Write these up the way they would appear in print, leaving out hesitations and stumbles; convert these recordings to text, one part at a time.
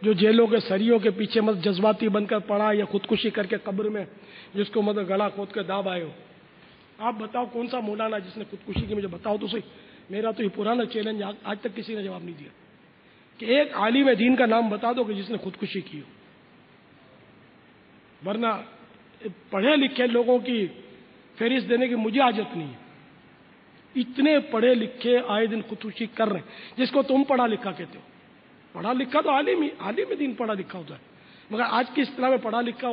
جو جیلوں کے سریوں کے پیچھے مت جذباتی بن کر پڑا یا خودکشی کر کے قبر میں جس کو مطلب گلا کھود کے داب آئے ہو. آپ بتاؤ کون سا مولانا جس نے خودکشی کی؟ مجھے بتاؤ تو صحیح. میرا تو یہ پرانا چیلنج آج تک کسی نے جواب نہیں دیا کہ ایک عالم دین کا نام بتا دو کہ جس نے خودکشی کی ہو. ورنہ پڑھے لکھے لوگوں کی فہرست دینے کی مجھے حاجت نہیں ہے. اتنے پڑھے لکھے آئے دن خودکشی کر رہے ہیں جس کو تم پڑھا لکھا کہتے ہو. پڑھا لکھا تو عالم دین پڑھا لکھا ہوتا ہے، مگر آج کی اصطلاح میں پڑھا لکھا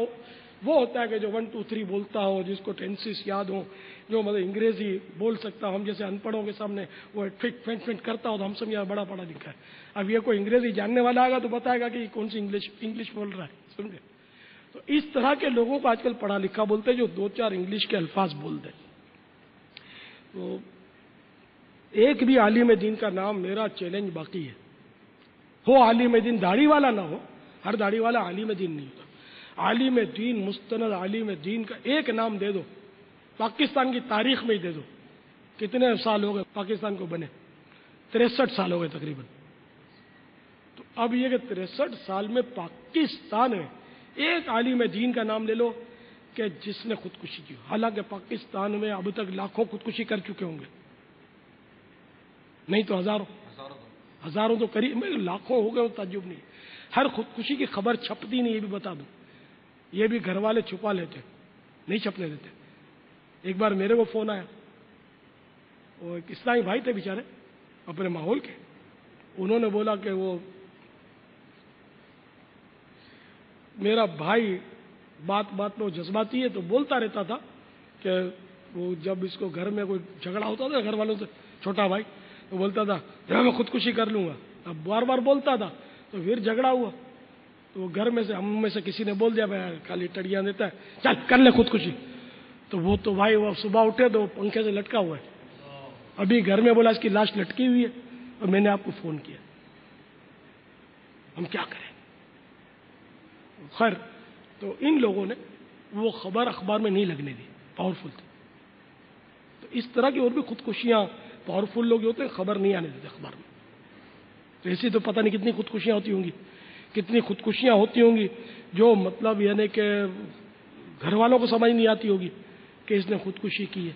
وہ ہوتا ہے کہ جو 1 2 3 بولتا ہو، جس کو ٹینسز یاد ہو، جو مطلب انگریزی بول سکتا ہو. ہم جیسے ان پڑھوں کے سامنے وہ فٹ کرتا ہو تو ہم سمجھا بڑا پڑھا لکھا ہے. اب یہ کوئی انگریزی جاننے والا آئے گا تو بتائے گا کہ یہ کون سی انگلش بول رہا ہے. سمجھے؟ تو اس طرح کے لوگوں کو آج کل پڑھا لکھا بولتے ہیں جو 2 4 انگلش کے الفاظ بولتے ہیں. تو ایک بھی عالم دین کا نام، میرا چیلنج باقی ہے. ہو عالم دین داڑھی والا نہ ہو، ہر داڑھی والا عالم دین نہیں ہوتا. عالم دین، مستند عالم دین کا ایک نام دے دو، پاکستان کی تاریخ میں ہی دے دو. کتنے سال ہو گئے پاکستان کو بنے؟ 63 سال ہو گئے تقریباً. تو اب یہ کہ 63 سال میں پاکستان میں ایک عالم دین کا نام لے لو کہ جس نے خودکشی کی. حالانکہ پاکستان میں اب تک لاکھوں خودکشی کر چکے ہوں گے، نہیں تو ہزاروں تو قریب میں لاکھوں ہو گئے، تعجب نہیں. ہر خودکشی کی خبر چھپتی نہیں، یہ بھی بتا دوں. یہ بھی گھر والے چھپا لیتے، نہیں چھپنے دیتے. ایک بار میرے کو فون آیا، وہ ایک اسلامی بھائی تھے بیچارے اپنے ماحول کے. انہوں نے بولا کہ وہ میرا بھائی بات میں وہ جذباتی ہے تو بولتا رہتا تھا کہ وہ جب اس کو گھر میں کوئی جھگڑا ہوتا تھا گھر والوں سے، چھوٹا بھائی تو بولتا تھا میں خودکشی کر لوں گا. اب بار بار بولتا تھا تو پھر جھگڑا ہوا تو وہ گھر میں سے ہم میں سے کسی نے بول دیا بھائی خالی ٹڑیاں دیتا ہے، چل کر لے خودکشی. تو وہ تو بھائی وہ صبح اٹھے تو پنکھے سے لٹکا ہوا ہے. ابھی گھر میں بولا اس کی لاش لٹکی ہوئی ہے اور میں نے آپ کو فون کیا. ہم کیا کریں؟ خیر، تو ان لوگوں نے وہ خبر اخبار میں نہیں لگنے دی، پاورفل تھی. تو اس طرح کی اور بھی خودکشیاں پاورفل لوگ ہوتے ہیں، خبر نہیں آنے دیتے اخبار میں. تو ایسی تو پتہ نہیں کتنی خودکشیاں ہوتی ہوں گی، کتنی خودکشیاں ہوتی ہوں گی جو مطلب یعنی کہ گھر والوں کو سمجھ نہیں آتی ہوگی کہ اس نے خودکشی کی ہے.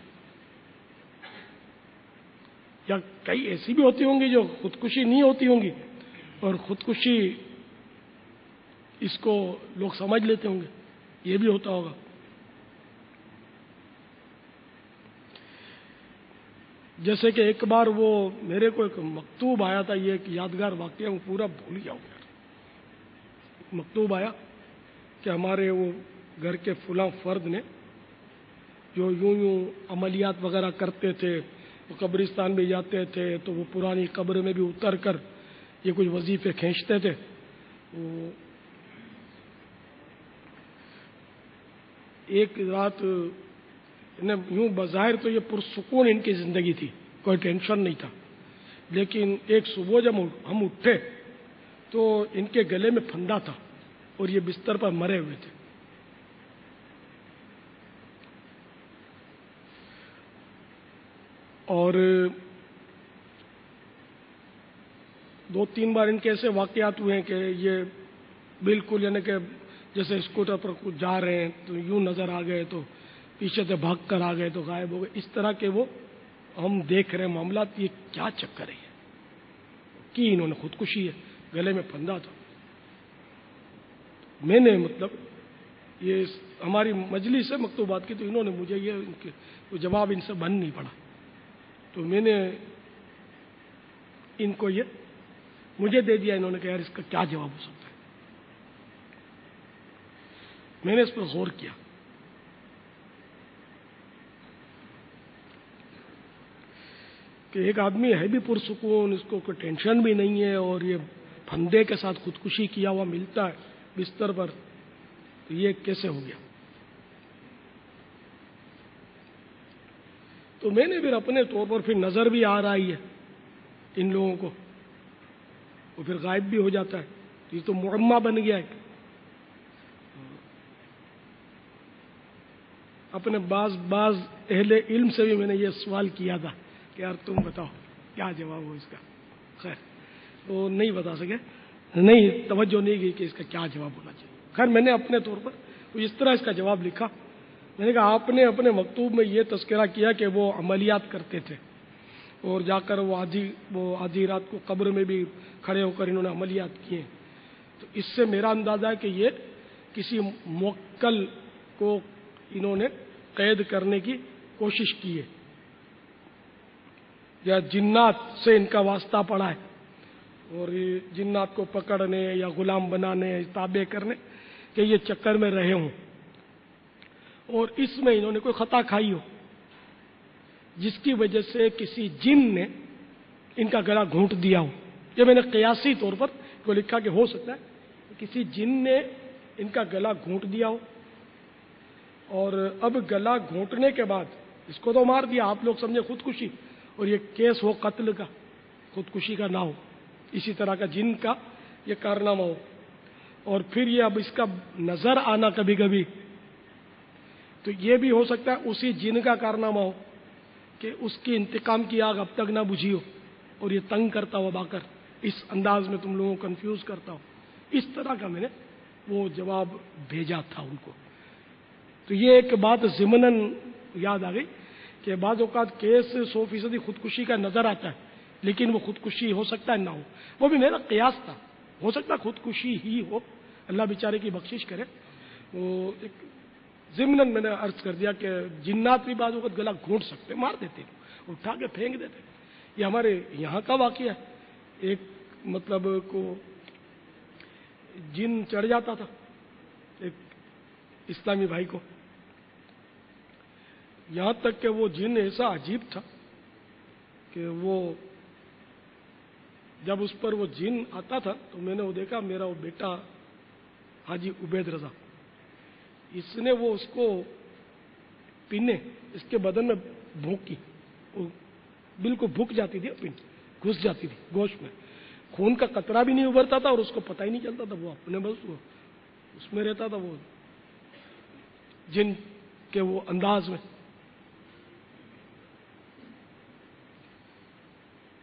یا کئی ایسی بھی ہوتی ہوں گی جو خودکشی نہیں ہوتی ہوں گی اور خودکشی اس کو لوگ سمجھ لیتے ہوں گے، یہ بھی ہوتا ہوگا. جیسے کہ ایک بار وہ میرے کو ایک مکتوب آیا تھا، یہ ایک یادگار واقعہ وہ پورا بھول گیا ہوں. مکتوب آیا کہ ہمارے وہ گھر کے فلاں فرد نے جو یوں عملیات وغیرہ کرتے تھے، وہ قبرستان میں جاتے تھے تو وہ پرانی قبر میں بھی اتر کر یہ کچھ وظیفے کھینچتے تھے. وہ ایک رات یوں بظاہر تو یہ پرسکون ان کی زندگی تھی، کوئی ٹینشن نہیں تھا، لیکن ایک صبح جب ہم اٹھے تو ان کے گلے میں پھندا تھا اور یہ بستر پر مرے ہوئے تھے. اور 2 3 بار ان کے ایسے واقعات ہوئے ہیں کہ یہ بالکل یعنی کہ جیسے اسکوٹر پر کچھ جا رہے ہیں تو یوں نظر آ گئے تو پیچھے سے بھاگ کر آ گئے تو غائب ہو گئے. اس طرح کے وہ ہم دیکھ رہے ہیں معاملات. یہ کیا چکر ہے کہ انہوں نے خودکشی ہے، گلے میں پھندا تھا. میں نے مطلب یہ ہماری مجلس ہے مکتوبات کی، تو انہوں نے مجھے یہ جواب ان سے بن نہیں پڑا، تو میں نے ان کو یہ مجھے دے دیا. انہوں نے کہا یار اس کا کیا جواب ہو سکتا ہے. میں نے اس پر غور کیا. کہ ایک آدمی ہے بھی پرسکون، اس کو کوئی ٹینشن بھی نہیں ہے، اور یہ پھندے کے ساتھ خودکشی کیا ہوا ملتا ہے بستر پر، تو یہ کیسے ہو گیا؟ تو میں نے پھر اپنے طور پر پھر نظر بھی آ رہا ہی ہے ان لوگوں کو، وہ پھر غائب بھی ہو جاتا ہے. یہ تو معمہ بن گیا ہے. اپنے بعض اہل علم سے بھی میں نے یہ سوال کیا تھا کہ یار تم بتاؤ کیا جواب ہو اس کا. خیر وہ نہیں بتا سکے. نہیں توجہ نہیں گئی کہ اس کا کیا جواب ہونا چاہیے. خیر میں نے اپنے طور پر اس طرح اس کا جواب لکھا. میں نے کہا آپ نے اپنے مکتوب میں یہ تذکرہ کیا کہ وہ عملیات کرتے تھے اور جا کر وہ آدھی رات کو قبر میں بھی کھڑے ہو کر انہوں نے عملیات کیے. تو اس سے میرا اندازہ ہے کہ یہ کسی موکل کو انہوں نے قید کرنے کی کوشش کی ہے یا جنات سے ان کا واسطہ پڑا ہے اور جنات کو پکڑنے یا غلام بنانے تابع کرنے کہ یہ چکر میں رہے ہوں اور اس میں انہوں نے کوئی خطا کھائی ہو جس کی وجہ سے کسی جن نے ان کا گلا گھونٹ دیا ہو. یہ میں نے قیاسی طور پر کو لکھا کہ ہو سکتا ہے کسی جن نے ان کا گلا گھونٹ دیا ہو اور اب گلا گھونٹنے کے بعد اس کو تو مار دیا, آپ لوگ سمجھے خودکشی, اور یہ کیس ہو قتل کا, خودکشی کا نہ ہو, اسی طرح کا جن کا یہ کارنامہ ہو اور پھر یہ اب اس کا نظر آنا کبھی کبھی, تو یہ بھی ہو سکتا ہے اسی جن کا کارنامہ ہو کہ اس کی انتقام کی آگ اب تک نہ بجھی ہو اور یہ تنگ کرتا ہو با کر اس انداز میں تم لوگوں کو کنفیوز کرتا ہو. اس طرح کا میں نے وہ جواب بھیجا تھا ان کو. تو یہ ایک بات ضمناً یاد آ گئی کہ بعض اوقات کیس 100% خودکشی کا نظر آتا ہے لیکن وہ خودکشی ہو سکتا ہے نہ ہو. وہ بھی میرا قیاس تھا, ہو سکتا ہے خودکشی ہی ہو, اللہ بیچارے کی بخشش کرے. وہ ایک ضمناً میں نے عرض کر دیا کہ جنات بھی بعض اوقات گلا گھونٹ سکتے, مار دیتے, اٹھا کے پھینک دیتے. یہ ہمارے یہاں کا واقعہ ہے. ایک مطلب کو جن چڑھ جاتا تھا ایک اسلامی بھائی کو, یہاں تک کہ وہ جن ایسا عجیب تھا کہ وہ جب اس پر وہ جن آتا تھا تو میں نے وہ دیکھا, میرا وہ بیٹا حاجی عبید رضا, اس نے وہ اس کو پینے اس کے بدن میں بھونکی, وہ بالکل بھوک جاتی تھی, پن گھس جاتی تھی گوشت میں, خون کا قطرہ بھی نہیں ابھرتا تھا اور اس کو پتہ ہی نہیں چلتا تھا, وہ اپنے بس وہ اس میں رہتا تھا, وہ جن کے وہ انداز میں.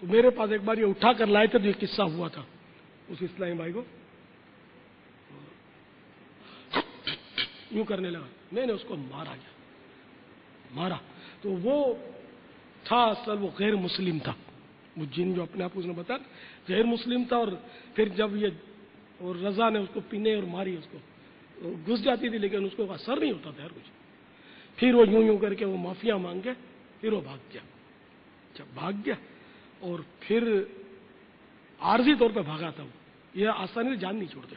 تو میرے پاس ایک بار یہ اٹھا کر لائے تھے تو یہ قصہ ہوا تھا اس اسلامی بھائی کو, یوں کرنے لگا, میں نے اس کو مارا تو وہ تھا اصل وہ غیر مسلم تھا, وہ جن جو اپنے آپ کو اس نے بتایا غیر مسلم تھا. اور پھر جب یہ اور رضا نے اس کو پینے اور ماری, اس کو گھس جاتی تھی لیکن اس کو اثر نہیں ہوتا تھا کچھ. پھر وہ یوں کر کے وہ معافیا مانگ گیا, پھر وہ بھاگ گیا. جب بھاگ گیا اور پھر عارضی طور پہ بھاگا تھا, وہ یہ آسانی سے جان نہیں چھوڑتے,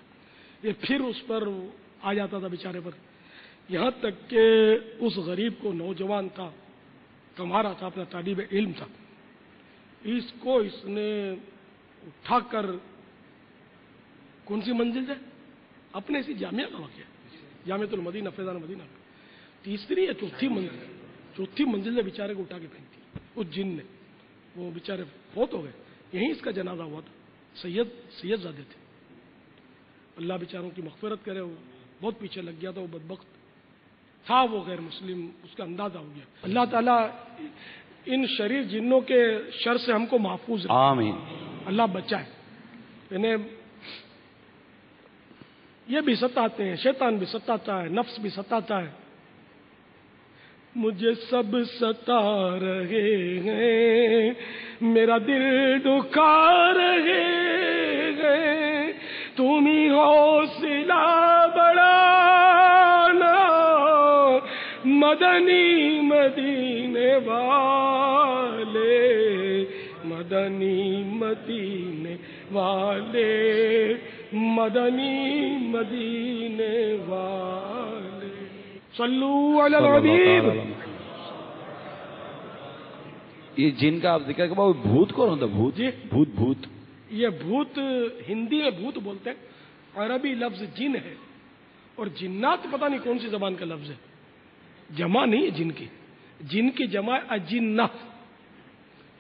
یہ پھر اس پر آ جاتا تھا بیچارے پر, یہاں تک کہ اس غریب کو نوجوان تھا, کمارا تھا, اپنا طالب علم تھا, اس کو اس نے اٹھا کر کون سی منزل سے, اپنے اسی جامعہ کا واقعہ, جامعۃ المدینہ فیضان مدینہ, تیسری یا چوتھی منزل سے بیچارے کو اٹھا کے پھینکتی اس جن نے. وہ بیچارے فوت ہو گئے, یہیں اس کا جنازہ ہوا تھا. سید زادے تھے, اللہ بیچاروں کی مغفرت کرے, وہ بہت پیچھے لگ گیا تھا, وہ بدبخت تھا, وہ غیر مسلم, اس کا اندازہ ہو گیا. اللہ تعالیٰ ان شریر جنوں کے شر سے ہم کو محفوظ رکھے, آمین. اللہ بچائے. انہیں یہ بھی ستاتے ہیں, شیطان بھی ستاتا ہے, نفس بھی ستاتا ہے. مجھے سب ستا رہے ہیں, میرا دل دکھا رہے ہیں, تم ہی حوصلہ بڑھانا مدنی مدینے والے, مدنی مدینے والے, مدنی مدینے والے. صلو علی الحبیب. یہ جن کا آپ ذکر کرو, بھوت کون ہوتا ہے؟ بھوت جی بھوت یہ بھوت ہندی میں بھوت بولتے ہیں, عربی لفظ جن ہے, اور جنات پتہ نہیں کون سی زبان کا لفظ ہے, جمع نہیں ہے جن کی. جن کی جمع اجنہ,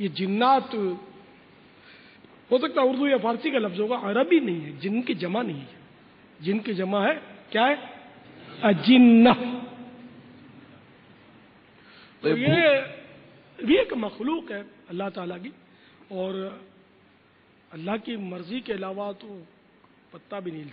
یہ جنات ہو سکتا ہے اردو یا فارسی کا لفظ ہوگا, عربی نہیں ہے. جن کی جمع نہیں ہے, جن کی جمع ہے کیا ہے, اجنہ. تو یہ بھی ایک مخلوق ہے اللہ تعالیٰ کی, اور اللہ کی مرضی کے علاوہ تو پتا بھی نہیں ہل